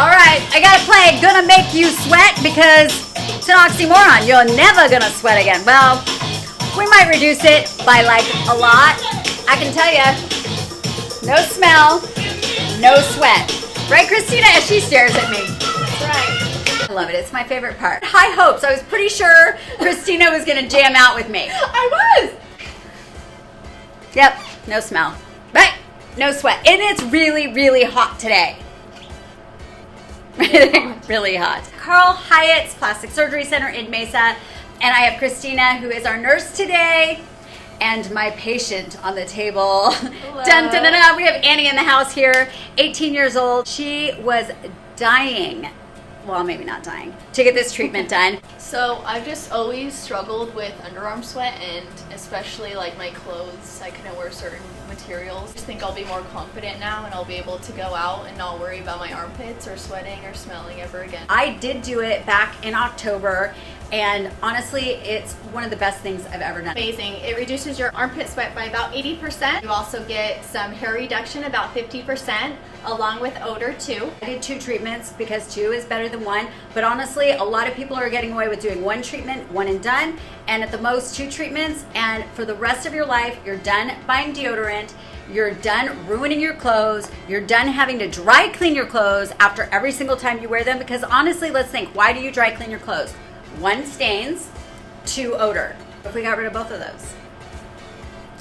All right, I gotta play Gonna Make You Sweat because it's an oxymoron. You're never gonna sweat again. Well, we might reduce it by like a lot. I can tell you, no smell, no sweat. Right, Christina, as she stares at me. That's right. I love it. It's my favorite part. High hopes. I was pretty sure Christina was gonna jam out with me. I was. Yep, no smell. Right, no sweat. And it's really, really hot today. Really hot. Carl Hyatt's Plastic Surgery Center in Mesa, and I have Christina, who is our nurse today, and my patient on the table. Dun, dun, dun, dun. We have Annie in the house here, 18 years old. She was dying, well, maybe not dying, to get this treatment done. So I've just always struggled with underarm sweat, and especially like my clothes. I couldn't wear certain materials. I just think I'll be more confident now, and I'll be able to go out and not worry about my armpits or sweating or smelling ever again. I did do it back in October, and honestly, it's one of the best things I've ever done. Amazing. It reduces your armpit sweat by about 80%. You also get some hair reduction, about 50%, along with odor too. I did 2 treatments because 2 is better than 1, but honestly, a lot of people are getting away with doing 1 treatment, 1 and done, and at the most 2 treatments, and for the rest of your life, you're done buying deodorant, you're done ruining your clothes, you're done having to dry clean your clothes after every single time you wear them, because honestly, let's think, why do you dry clean your clothes? 1, stains, 2, odor. If we got rid of both of those,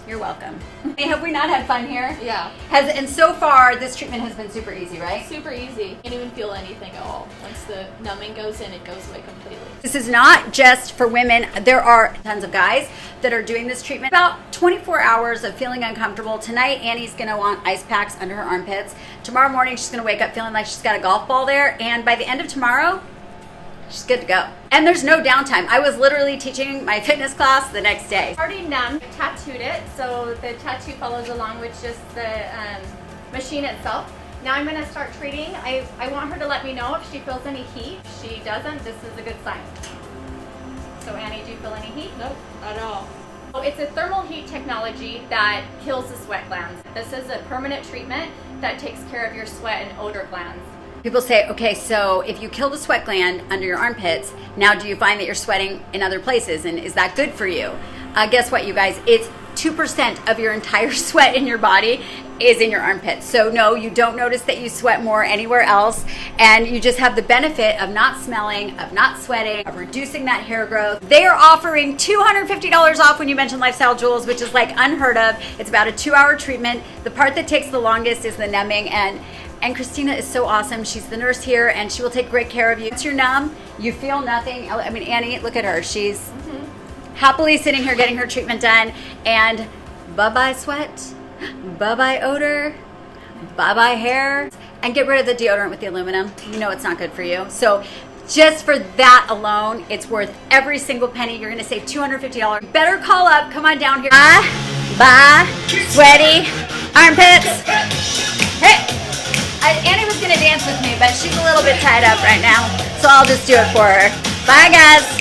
you're welcome. Hey, have we not had fun here? Yeah. And so far, this treatment has been super easy, right? Super easy. Can't even feel anything at all. Once the numbing goes in, it goes away completely. This is not just for women. There are tons of guys that are doing this treatment. About 24 hours of feeling uncomfortable. Tonight, Annie's gonna want ice packs under her armpits. Tomorrow morning, she's gonna wake up feeling like she's got a golf ball there. And by the end of tomorrow, she's good to go. And there's no downtime. I was literally teaching my fitness class the next day. Already numb, tattooed it, so the tattoo follows along with just the machine itself. Now I'm gonna start treating. I want her to let me know if she feels any heat. If she doesn't, this is a good sign. So Annie, do you feel any heat? Nope, not at all. So it's a thermal heat technology that kills the sweat glands. This is a permanent treatment that takes care of your sweat and odor glands. People say, okay, so if you kill the sweat gland under your armpits, now do you find that you're sweating in other places, and is that good for you? Guess what, you guys? It's 2% of your entire sweat in your body is in your armpits. So no, you don't notice that you sweat more anywhere else, and you just have the benefit of not smelling, of not sweating, of reducing that hair growth. They are offering $250 off when you mention Lifestyle Jewels, which is like unheard of. It's about a 2-hour treatment. The part that takes the longest is the numbing, and Christina is so awesome. She's the nurse here, and she will take great care of you. Once you're numb, you feel nothing. I mean, Annie, look at her. She's happily sitting here getting her treatment done. And bye-bye sweat, bye-bye odor, bye-bye hair. And get rid of the deodorant with the aluminum. You know it's not good for you. So just for that alone, it's worth every single penny. You're gonna save $250. Better call up, come on down here. Bye, sweaty armpits. Hey. Annie was gonna dance with me, but she's a little bit tied up right now, so I'll just do it for her. Bye, guys.